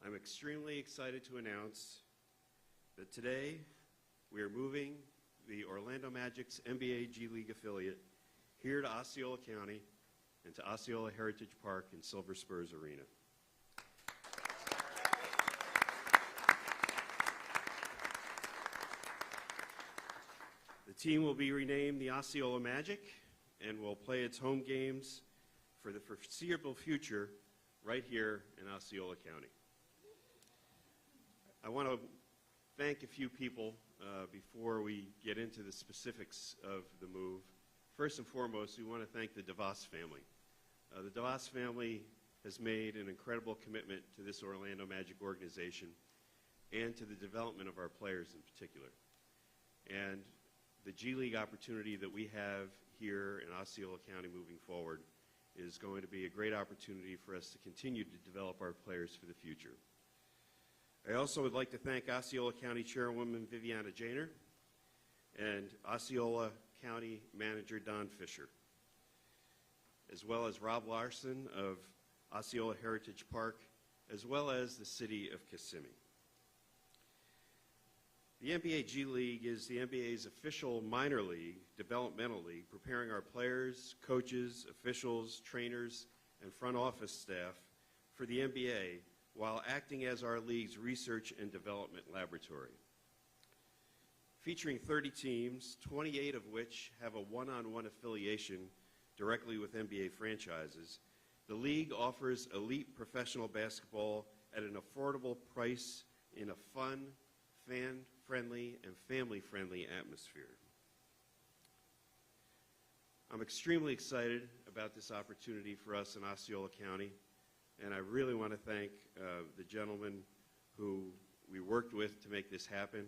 I'm extremely excited to announce that today we are moving the Orlando Magic's NBA G League affiliate here to Osceola County and to Osceola Heritage Park in Silver Spurs Arena. The team will be renamed the Osceola Magic and will play its home games for the foreseeable future right here in Osceola County. I want to thank a few people before we get into the specifics of the move. First and foremost, we want to thank the DeVos family. The DeVos family has made an incredible commitment to this Orlando Magic organization and to the development of our players in particular. And the G League opportunity that we have here in Osceola County moving forward is going to be a great opportunity for us to continue to develop our players for the future. I also would like to thank Osceola County Chairwoman Viviana Janer and Osceola County Manager Don Fisher, as well as Rob Larson of Osceola Heritage Park, as well as the city of Kissimmee. The NBA G League is the NBA's official minor league, developmental league, preparing our players, coaches, officials, trainers, and front office staff for the NBA while acting as our league's research and development laboratory. Featuring 30 teams, 28 of which have a one-on-one affiliation directly with NBA franchises, the league offers elite professional basketball at an affordable price in a fun, fan-friendly, and family-friendly atmosphere. I'm extremely excited about this opportunity for us in Osceola County, and I really want to thank the gentlemen who we worked with to make this happen,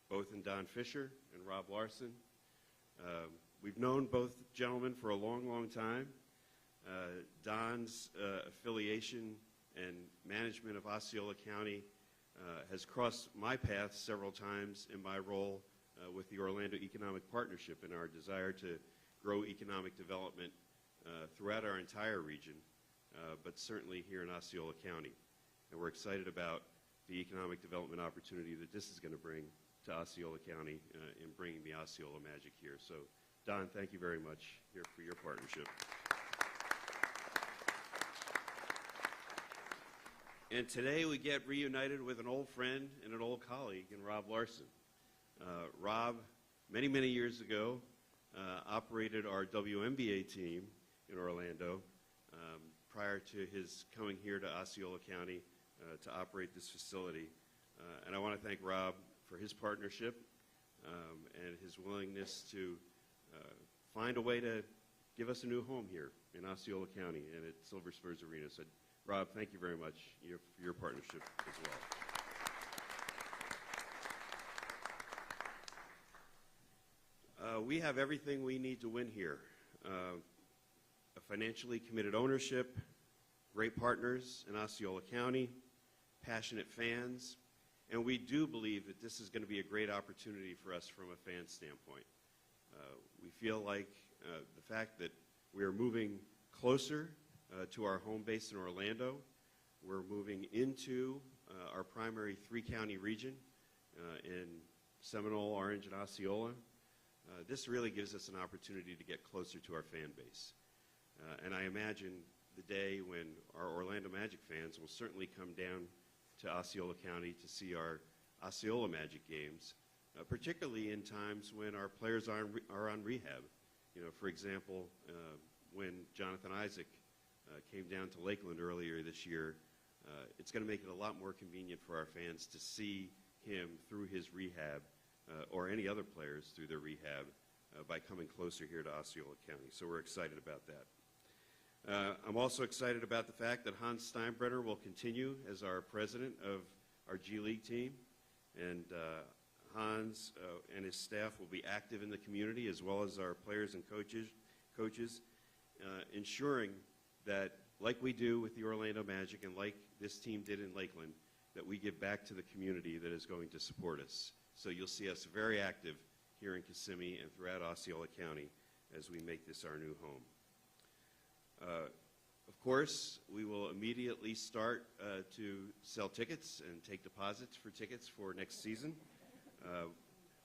both in Don Fisher and Rob Larson. We've known both gentlemen for a long, long time. Don's affiliation and management of Osceola County has crossed my path several times in my role with the Orlando Economic Partnership and our desire to grow economic development throughout our entire region, but certainly here in Osceola County. And we're excited about the economic development opportunity that this is going to bring to Osceola County in bringing the Osceola Magic here. So, Don, thank you very much here for your partnership. And today we get reunited with an old friend and an old colleague in Rob Larson. Rob, many, many years ago, operated our WNBA team in Orlando prior to his coming here to Osceola County to operate this facility. And I want to thank Rob for his partnership and his willingness to find a way to give us a new home here in Osceola County and at Silver Spurs Arena. So, Rob, thank you very much for your partnership as well. We have everything we need to win here. A financially committed ownership, great partners in Osceola County, passionate fans, and we do believe that this is going to be a great opportunity for us from a fan standpoint. We feel like the fact that we are moving closer to our home base in Orlando. We're moving into our primary three-county region in Seminole, Orange, and Osceola. This really gives us an opportunity to get closer to our fan base. And I imagine the day when our Orlando Magic fans will certainly come down to Osceola County to see our Osceola Magic games, particularly in times when our players are on rehab. You know, for example, when Jonathan Isaac came down to Lakeland earlier this year, it's going to make it a lot more convenient for our fans to see him through his rehab or any other players through their rehab by coming closer here to Osceola County. So we're excited about that. I'm also excited about the fact that Hans Steinbrenner will continue as our president of our G League team, and Hans and his staff will be active in the community as well as our players and coaches, ensuring that, like we do with the Orlando Magic and like this team did in Lakeland, that we give back to the community that is going to support us. So you'll see us very active here in Kissimmee and throughout Osceola County as we make this our new home. Of course, we will immediately start to sell tickets and take deposits for tickets for next season.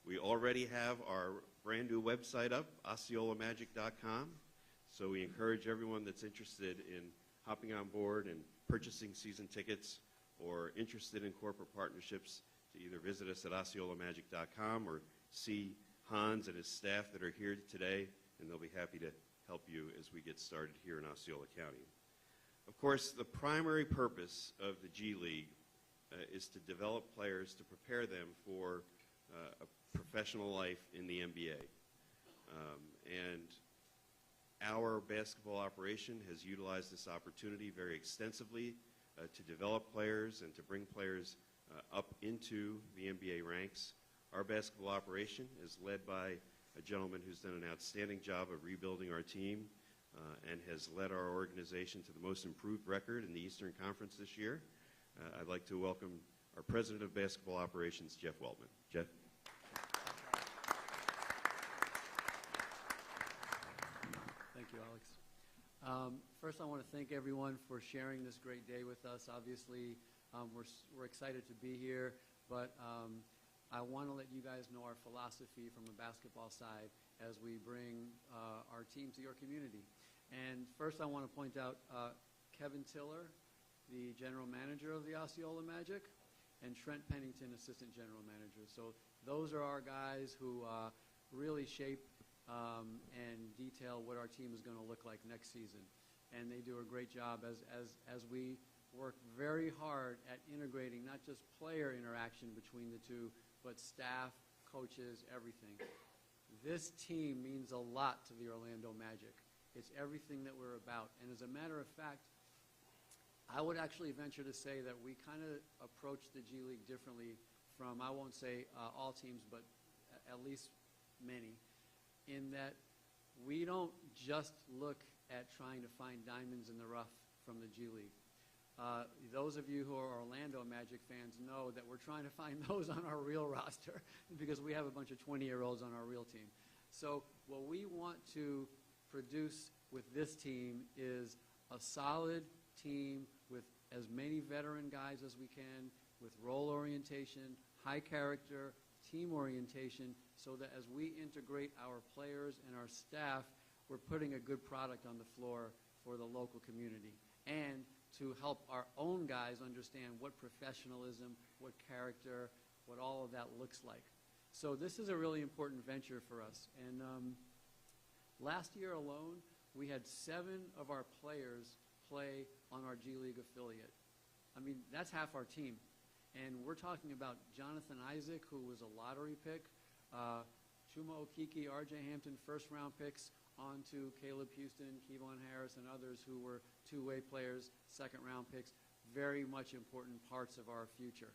We already have our brand new website up, osceolamagic.com, so we encourage everyone that's interested in hopping on board and purchasing season tickets or interested in corporate partnerships to either visit us at osceolamagic.com or see Hans and his staff that are here today, and they'll be happy to help you as we get started here in Osceola County. Of course, the primary purpose of the G League is to develop players to prepare them for a professional life in the NBA. And our basketball operation has utilized this opportunity very extensively to develop players and to bring players up into the NBA ranks. Our basketball operation is led by a gentleman who's done an outstanding job of rebuilding our team and has led our organization to the most improved record in the Eastern Conference this year. I'd like to welcome our President of Basketball Operations, Jeff Weltman. Jeff. Thank you, Alex. First, I want to thank everyone for sharing this great day with us. Obviously, we're excited to be here, but I want to let you guys know our philosophy from a basketball side as we bring our team to your community. And first, I want to point out Kevin Tiller, the general manager of the Osceola Magic, and Trent Pennington, assistant general manager. So those are our guys who really shape and detail what our team is going to look like next season. And they do a great job as we work very hard at integrating not just player interaction between the two, but staff, coaches, everything. This team means a lot to the Orlando Magic. It's everything that we're about. And as a matter of fact, I would actually venture to say that we kind of approach the G League differently from, I won't say all teams, but at least many, in that we don't just look at trying to find diamonds in the rough from the G League. Those of you who are Orlando Magic fans know that we're trying to find those on our real roster because we have a bunch of 20-year-olds on our real team. So what we want to produce with this team is a solid team with as many veteran guys as we can, with role orientation, high character, team orientation, so that as we integrate our players and our staff, we're putting a good product on the floor for the local community. And to help our own guys understand what professionalism, what character, what all of that looks like. So this is a really important venture for us. And last year alone, we had 7 of our players play on our G League affiliate. I mean, that's half our team. And we're talking about Jonathan Isaac, who was a lottery pick, Chuma Okeke, RJ Hampton, first-round picks, on to Caleb Houston, Kevon Harris, and others who were two-way players, second-round picks, very much important parts of our future.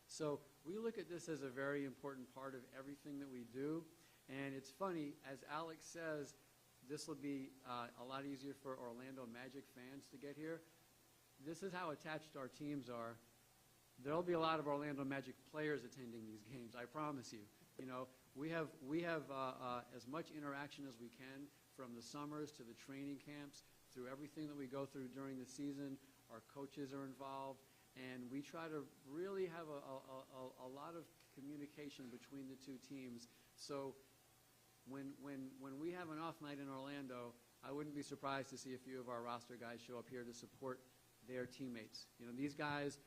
So we look at this as a very important part of everything that we do. And it's funny, as Alex says, this will be a lot easier for Orlando Magic fans to get here. This is how attached our teams are. There'll be a lot of Orlando Magic players attending these games, I promise you. You know, we have as much interaction as we can, from the summers to the training camps, through everything that we go through during the season. Our coaches are involved, and we try to really have a lot of communication between the two teams. So when we have an off night in Orlando, I wouldn't be surprised to see a few of our roster guys show up here to support their teammates. You know, these guys,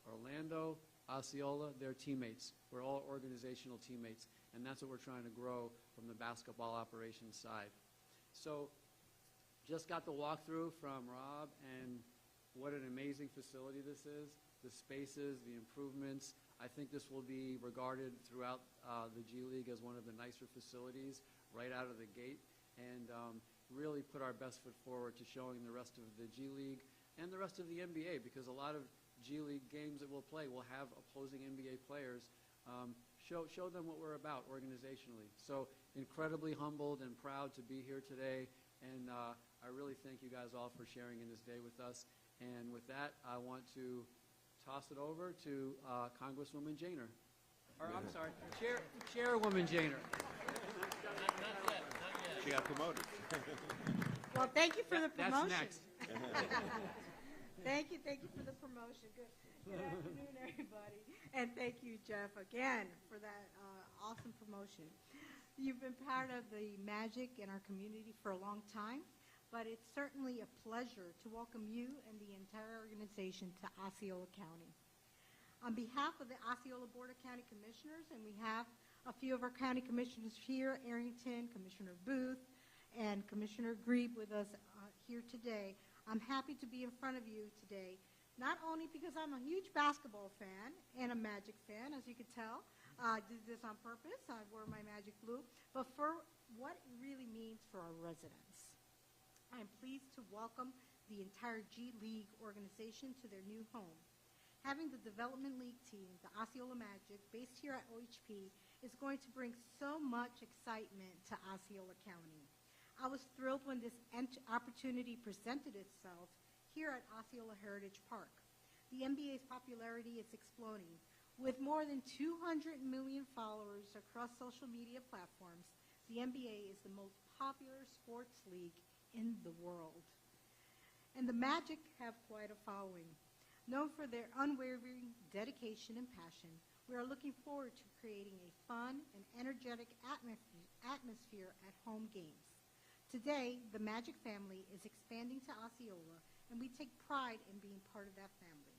Orlando, Osceola, they're teammates. We're all organizational teammates, and that's what we're trying to grow from the basketball operations side. So just got the walkthrough from Rob, and what an amazing facility this is. The spaces, the improvements. I think this will be regarded throughout the G League as one of the nicer facilities right out of the gate, and really put our best foot forward to showing the rest of the G League and the rest of the NBA, because a lot of G League games that we'll play will have opposing NBA players. Show them what we're about organizationally. So incredibly humbled and proud to be here today, and I really thank you guys all for sharing in this day with us. And with that, I want to toss it over to Congresswoman Janer. Or I'm sorry, Chairwoman Janer. She got promoted. Well, thank you for the promotion. That's next. Thank you for the promotion. Good afternoon, everybody. And thank you, Jeff, again, for that awesome promotion. You've been part of the magic in our community for a long time, but it's certainly a pleasure to welcome you and the entire organization to Osceola County. On behalf of the Osceola Board of County Commissioners, and we have a few of our county commissioners here, Arrington, Commissioner Booth, and Commissioner Grebe with us here today, I'm happy to be in front of you today, not only because I'm a huge basketball fan and a Magic fan, as you could tell. I did this on purpose. I wore my Magic blue, but for what it really means for our residents. I am pleased to welcome the entire G League organization to their new home. Having the Development League team, the Osceola Magic, based here at OHP, is going to bring so much excitement to Osceola County. I was thrilled when this opportunity presented itself here at Osceola Heritage Park. The NBA's popularity is exploding. With more than 200 million followers across social media platforms, the NBA is the most popular sports league in the world. And the Magic have quite a following. Known for their unwavering dedication and passion, we are looking forward to creating a fun and energetic atmosphere at home games. Today, the Magic family is expanding to Osceola, and we take pride in being part of that family.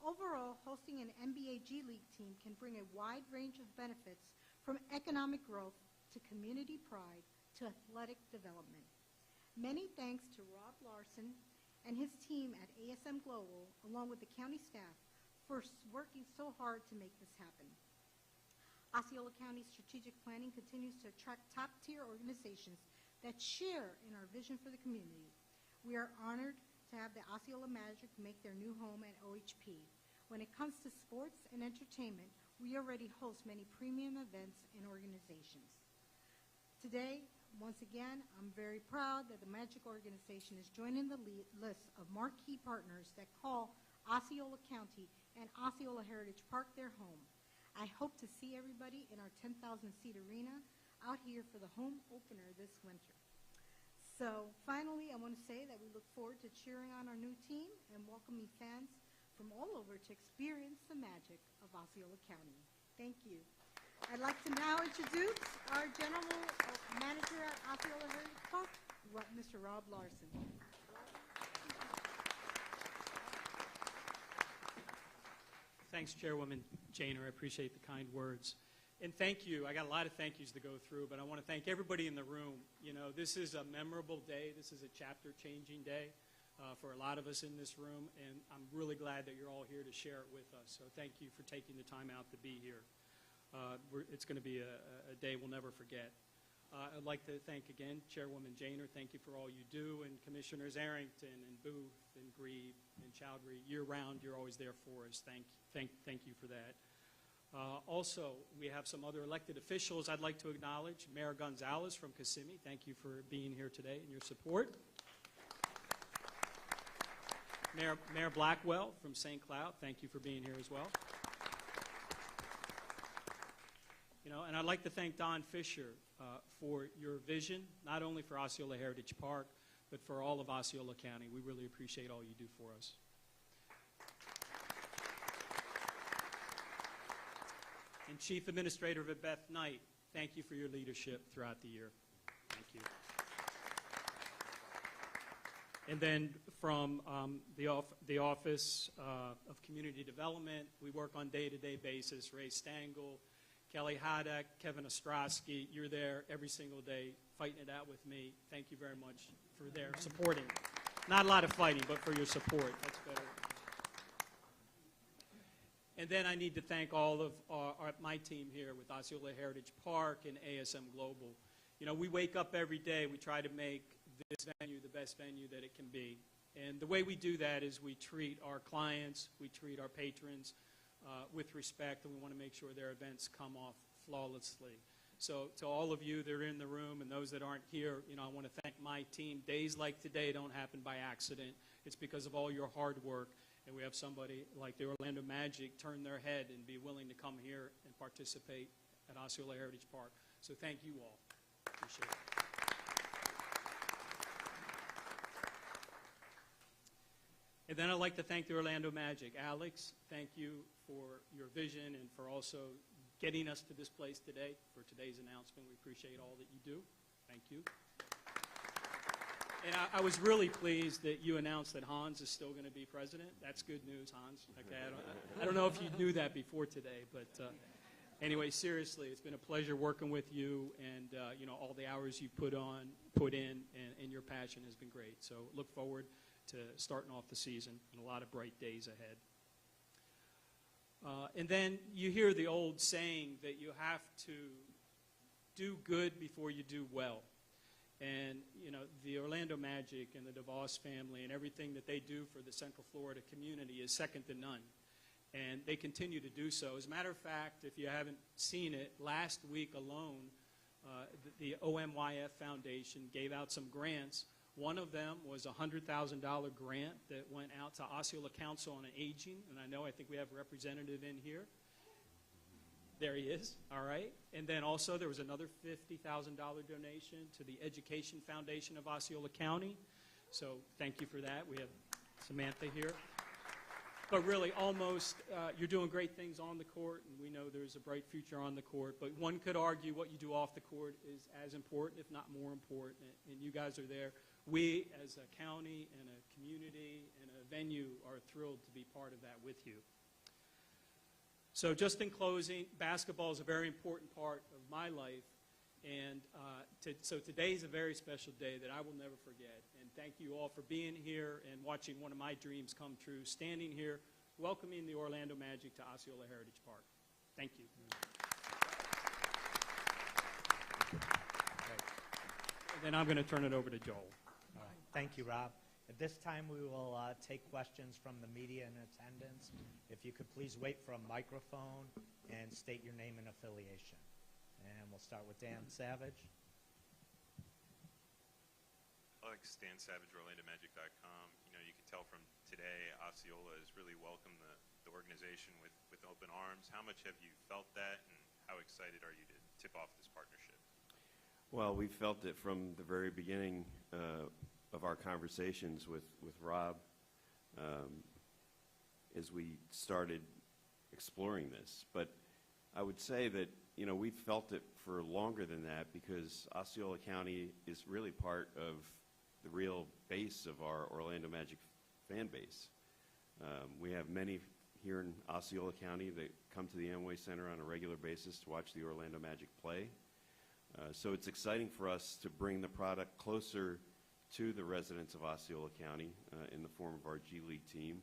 Overall, hosting an NBA G League team can bring a wide range of benefits, from economic growth to community pride to athletic development. Many thanks to Rob Larson and his team at ASM Global, along with the county staff, for working so hard to make this happen. Osceola County strategic planning continues to attract top-tier organizations that share in our vision for the community. We are honored to have the Osceola Magic make their new home at OHP. When it comes to sports and entertainment, we already host many premium events and organizations. Today, once again, I'm very proud that the Magic organization is joining the list of marquee partners that call Osceola County and Osceola Heritage Park their home. I hope to see everybody in our 10,000-seat arena out here for the home opener this winter. So finally, I want to say that we look forward to cheering on our new team and welcoming fans from all over to experience the magic of Osceola County. Thank you. I'd like to now introduce our General Manager at Osceola Heritage Park, Mr. Rob Larson. Thanks, Chairwoman Janer. I appreciate the kind words. And thank you. I got a lot of thank yous to go through, but I want to thank everybody in the room. You know, this is a memorable day. This is a chapter-changing day for a lot of us in this room, and I'm really glad that you're all here to share it with us. So thank you for taking the time out to be here. It's going to be a day we'll never forget. I'd like to thank again Chairwoman Janer. Thank you for all you do, and Commissioners Arrington and Booth and Grebe and Chowdhury. Year-round, you're always there for us. Thank you for that. Also, we have some other elected officials I'd like to acknowledge. Mayor Gonzalez from Kissimmee, thank you for being here today and your support. Mayor Blackwell from St. Cloud, thank you for being here as well. You know, and I'd like to thank Don Fisher for your vision, not only for Osceola Heritage Park, but for all of Osceola County. We really appreciate all you do for us. And Chief Administrator Beth Knight, thank you for your leadership throughout the year. Thank you. And then from the Office of Community Development, we work on day-to-day basis. Ray Stangl, Kelly Haddock, Kevin Ostrowski, you're there every single day fighting it out with me. Thank you very much for their supporting. Not a lot of fighting, but for your support. That's better. And then I need to thank all of my team here with Osceola Heritage Park and ASM Global. You know, we wake up every day, we try to make this venue the best venue that it can be. And the way we do that is we treat our clients, we treat our patrons with respect, and we want to make sure their events come off flawlessly. So to all of you that are in the room and those that aren't here, you know, I want to thank my team. Days like today don't happen by accident. It's because of all your hard work. And we have somebody like the Orlando Magic turn their head and be willing to come here and participate at Osceola Heritage Park. So thank you all. Appreciate it. And then I'd like to thank the Orlando Magic. Alex, thank you for your vision and for also getting us to this place today for today's announcement. We appreciate all that you do. Thank you. And I was really pleased that you announced that Hans is still going to be president. That's good news, Hans. Okay, I don't know if you knew that before today, but anyway, seriously, it's been a pleasure working with you, and you know, all the hours you put in, and your passion has been great. So look forward to starting off the season and a lot of bright days ahead. And then you hear the old saying that you have to do good before you do well. And, you know, the Orlando Magic and the DeVos family and everything that they do for the Central Florida community is second to none. And they continue to do so. As a matter of fact, if you haven't seen it, last week alone, the OMYF Foundation gave out some grants. One of them was a $100,000 grant that went out to Osceola Council on Aging. And I think we have a representative in here. There he is, all right. And then also there was another $50,000 donation to the Education Foundation of Osceola County. So thank you for that. We have Samantha here. But really, almost, you're doing great things on the court, and we know there's a bright future on the court. But one could argue what you do off the court is as important, if not more important, and you guys are there. We, as a county and a community and a venue, are thrilled to be part of that with you. So just in closing, basketball is a very important part of my life, and so today is a very special day that I will never forget. And thank you all for being here and watching one of my dreams come true, standing here, welcoming the Orlando Magic to Osceola Heritage Park. Thank you. And then I'm going to turn it over to Joel. All right. Thank you, Rob. At this time, we will take questions from the media in attendance. If you could please wait for a microphone and state your name and affiliation. And we'll start with Dan Savage. Alex, Dan Savage, OrlandoMagic.com. You know, you can tell from today, Osceola has really welcomed the organization with open arms. How much have you felt that, and how excited are you to tip off this partnership? Well, we felt it from the very beginning of our conversations with Rob as we started exploring this. But I would say that, you know, we felt it for longer than that because Osceola County is really part of the real base of our Orlando Magic fan base. We have many here in Osceola County that come to the Amway Center on a regular basis to watch the Orlando Magic play. So it's exciting for us to bring the product closer to the residents of Osceola County in the form of our G League team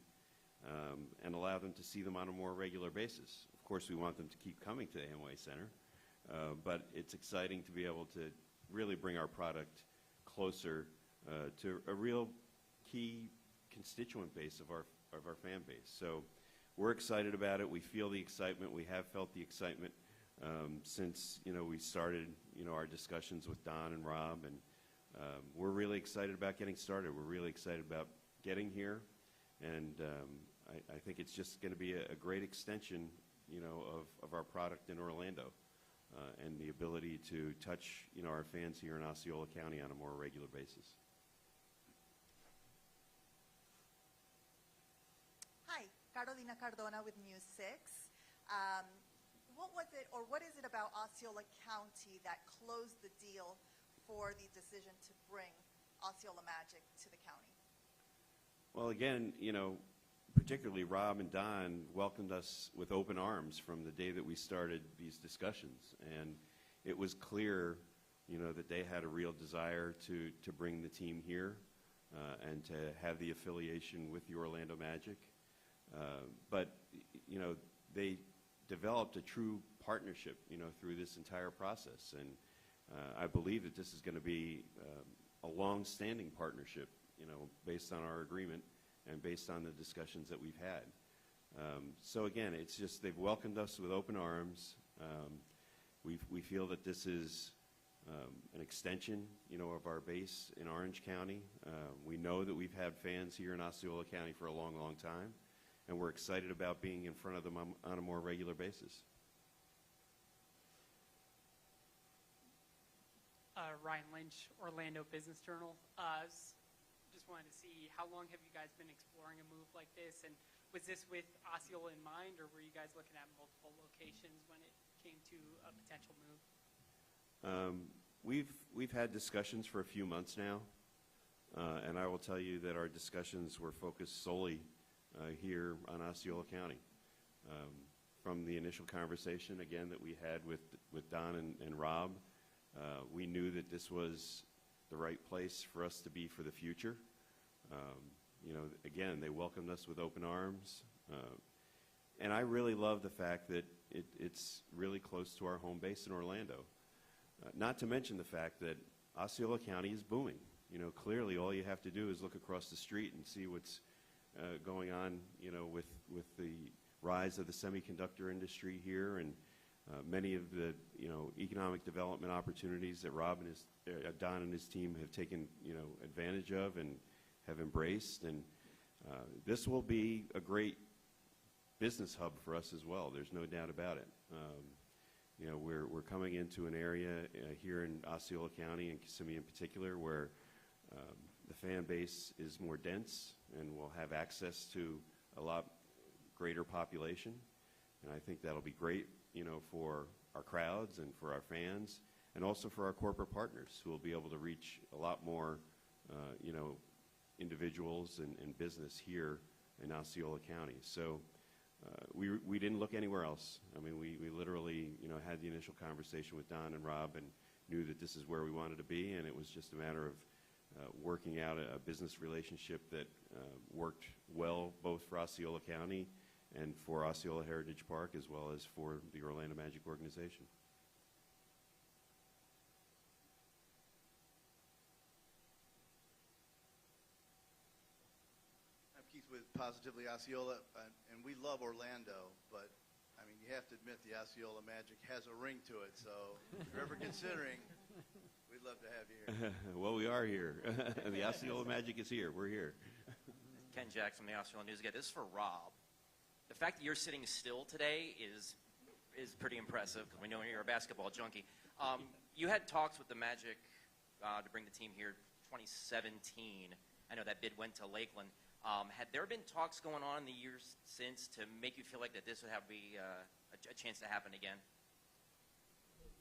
and allow them to see them on a more regular basis. Of course, we want them to keep coming to the Amway Center, but it's exciting to be able to really bring our product closer to a real key constituent base of our fan base. So we're excited about it. We feel the excitement. We have felt the excitement since, you know, we started, you know, our discussions with Don and Rob, and we're really excited about getting started. We're really excited about getting here, and I think it's just going to be a great extension, you know, of our product in Orlando and the ability to touch, you know, our fans here in Osceola County on a more regular basis. Hi, Carolina Cardona with News 6. What was it, or what is it about Osceola County that closed the deal for the decision to bring Osceola Magic to the county? Well, again, you know, particularly Rob and Don welcomed us with open arms from the day that we started these discussions. And it was clear, you know, that they had a real desire to bring the team here and to have the affiliation with the Orlando Magic. But, you know, they developed a true partnership, you know, through this entire process. And I believe that this is going to be a long-standing partnership, you know, based on our agreement and based on the discussions that we've had. So again, it's just they've welcomed us with open arms. We feel that this is an extension, you know, of our base in Orange County. We know that we've had fans here in Osceola County for a long, long time, and we're excited about being in front of them on a more regular basis. Ryan Lynch, Orlando Business Journal. just wanted to see how long have you guys been exploring a move like this, and was this with Osceola in mind, or were you guys looking at multiple locations when it came to a potential move? We've had discussions for a few months now, and I will tell you that our discussions were focused solely here on Osceola County. From the initial conversation, again, that we had with Don and Rob, we knew that this was the right place for us to be for the future. Again, they welcomed us with open arms. And I really love the fact that it's really close to our home base in Orlando. Not to mention the fact that Osceola County is booming. Clearly all you have to do is look across the street and see what's going on, with the rise of the semiconductor industry here, and many of the, economic development opportunities that Don and his team have taken, advantage of and have embraced. And this will be a great business hub for us as well. There's no doubt about it. We're coming into an area here in Osceola County and Kissimmee in particular where the fan base is more dense and will have access to a lot greater population. And I think that'll be great, for our crowds and for our fans, and also for our corporate partners who will be able to reach a lot more, individuals and business here in Osceola County. So we didn't look anywhere else. I mean, we literally, had the initial conversation with Don and Rob and knew that this is where we wanted to be, and it was just a matter of working out a business relationship that worked well both for Osceola County and for Osceola Heritage Park, as well as for the Orlando Magic organization. I'm Keith with Positively Osceola, and we love Orlando, but I mean, you have to admit the Osceola Magic has a ring to it, so if you're ever considering, we'd love to have you here. Well, we are here. The Osceola Magic is here. We're here. Ken Jack from the Osceola News Gazette. This is for Rob. The fact that you're sitting still today is pretty impressive, because we know you're a basketball junkie. You had talks with the Magic to bring the team here 2017. I know that bid went to Lakeland. Had there been talks going on in the years since to make you feel like that this would have a chance to happen again?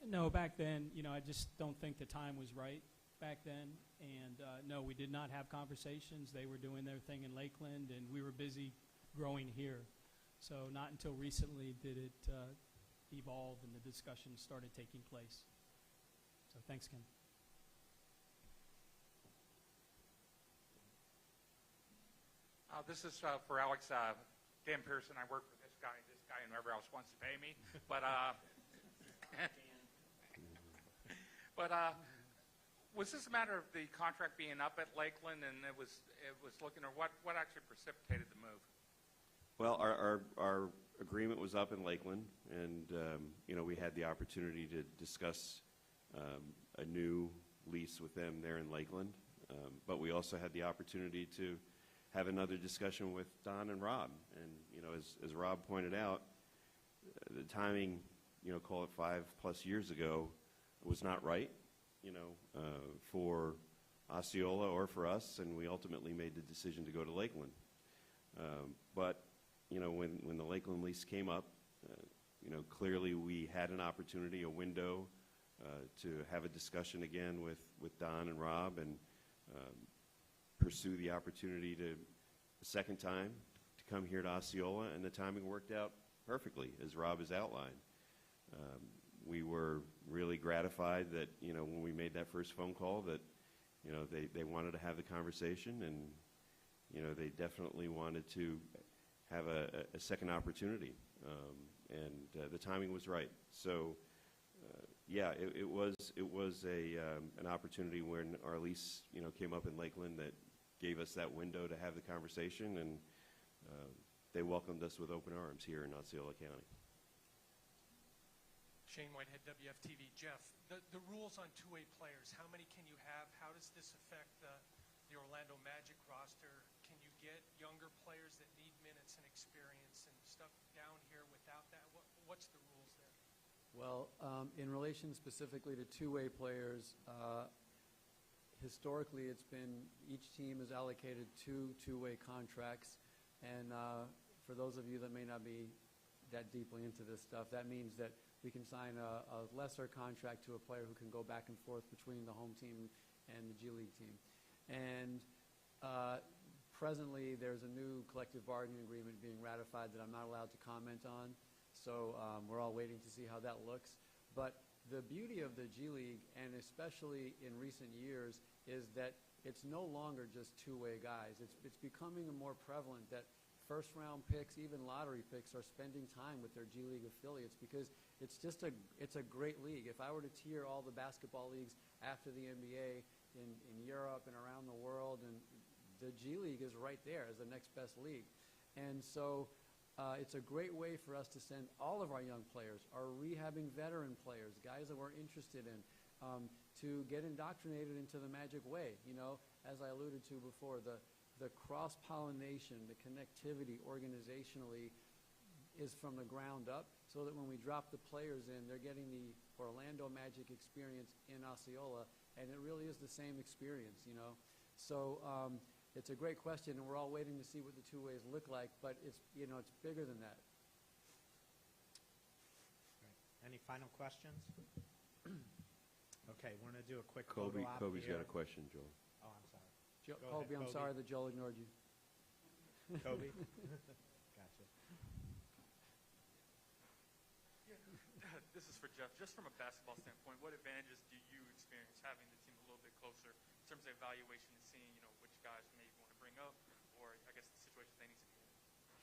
No, back then, I just don't think the time was right back then. And no, we did not have conversations. They were doing their thing in Lakeland, and we were busy growing here. So not until recently did it evolve and the discussion started taking place. So thanks, Ken. This is for Alex. Dan Pearson. I work for this guy, and whoever else wants to pay me. But was this a matter of the contract being up at Lakeland, and it was looking, or what actually precipitated the move? Well, our agreement was up in Lakeland, and we had the opportunity to discuss a new lease with them there in Lakeland. But we also had the opportunity to have another discussion with Don and Rob. And as Rob pointed out, the timing, call it 5+ years ago, was not right, for Osceola or for us, and we ultimately made the decision to go to Lakeland. But when the Lakeland lease came up, clearly we had an opportunity, a window, to have a discussion again with Don and Rob and pursue the opportunity to, a second time, to come here to Osceola, and the timing worked out perfectly, as Rob has outlined. We were really gratified that, when we made that first phone call, that, they wanted to have the conversation, and, they definitely wanted to have a second opportunity, and the timing was right. So, yeah, it was an opportunity when our lease, came up in Lakeland that gave us that window to have the conversation, and they welcomed us with open arms here in Osceola County. Shane Whitehead, WFTV. Jeff, the rules on two-way players, how many can you have? How does this affect the Orlando Magic roster? Can you get younger players that need minutes and experience and stuff down here without that? What's the rules there? Well, in relation specifically to two-way players, historically, it's been each team is allocated two-way contracts, and for those of you that may not be that deeply into this stuff, that means that we can sign a lesser contract to a player who can go back and forth between the home team and the G League team. And presently, there's a new collective bargaining agreement being ratified that I'm not allowed to comment on, so we're all waiting to see how that looks. But the beauty of the G League, and especially in recent years, is that it's no longer just two-way guys. It's becoming more prevalent that first-round picks, even lottery picks, are spending time with their G League affiliates because it's a great league. If I were to tier all the basketball leagues after the NBA in Europe and around the world, and the G League is right there as the next best league. And so it's a great way for us to send all of our young players, our rehabbing veteran players, guys that we're interested in, to get indoctrinated into the Magic way. You know, as I alluded to before, the cross-pollination, the connectivity organizationally is from the ground up, so that when we drop the players in, they're getting the Orlando Magic experience in Osceola, and it really is the same experience, you know. So it's a great question, and we're all waiting to see what the two ways look like, but it's, you know, it's bigger than that. Any final questions? Okay, we're going to do a quick Kobe's photo op here. got a question, Joel. Oh, I'm sorry. Joe, Go ahead, Colby, I'm Kobe. sorry that Joel ignored you. Kobe? Gotcha. This is for Jeff. Just from a basketball standpoint, what advantages do you experience having the team a little bit closer in terms of evaluation and seeing, you know, which guys maybe want to bring up, or I guess the situations they need to be in?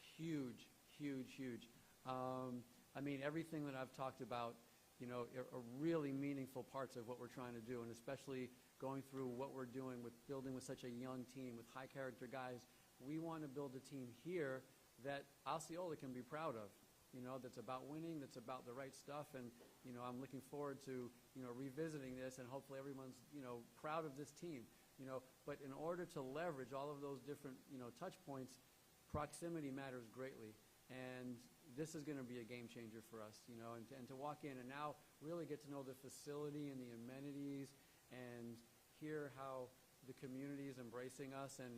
Huge, huge, huge. I mean, everything that I've talked about, you know, are really meaningful parts of what we're trying to do, and especially going through what we're doing with building with such a young team with high character guys. We want to build a team here that Osceola can be proud of, you know, that's about winning, that's about the right stuff, and, you know, I'm looking forward to, you know, revisiting this, and hopefully everyone's, you know, proud of this team, you know. But in order to leverage all of those different, you know, touch points, proximity matters greatly, and this is going to be a game changer for us, you know, and to walk in and now really get to know the facility and the amenities and hear how the community is embracing us, and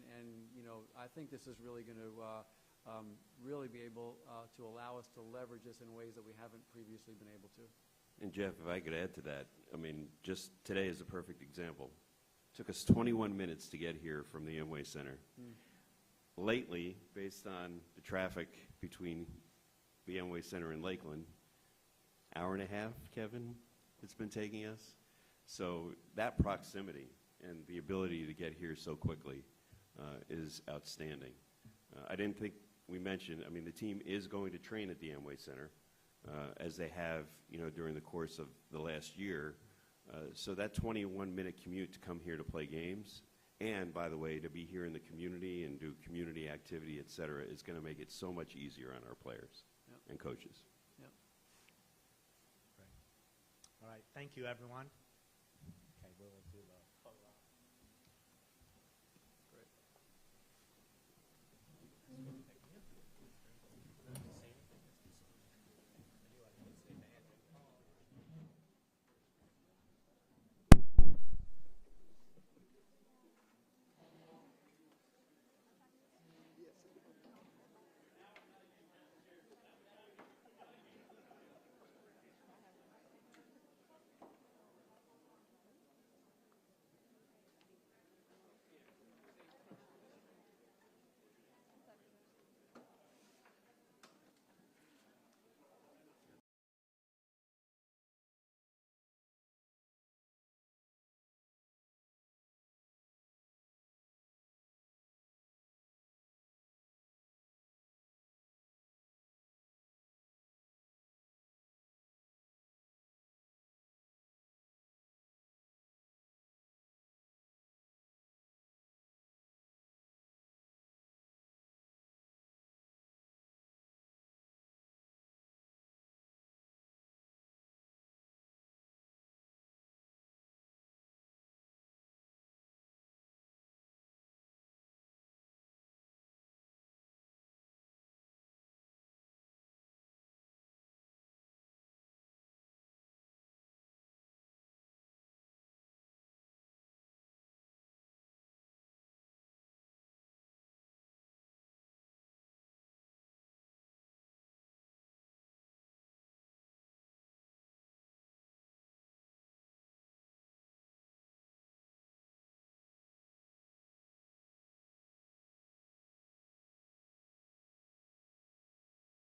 you know, I think this is really going to really be able to allow us to leverage this in ways that we haven't previously been able to. And Jeff, if I could add to that, I mean, just today is a perfect example. It took us 21 minutes to get here from the Amway Center. Lately, based on the traffic between the Amway Center and Lakeland, hour and a half, Kevin, it's been taking us. So that proximity and the ability to get here so quickly is outstanding. I didn't think we mentioned, I mean, the team is going to train at the Amway Center, as they have, you know, during the course of the last year. So that 21-minute commute to come here to play games, and, by the way, to be here in the community and do community activity, et cetera, is going to make it so much easier on our players and coaches. Yep. Great. All right, thank you, everyone.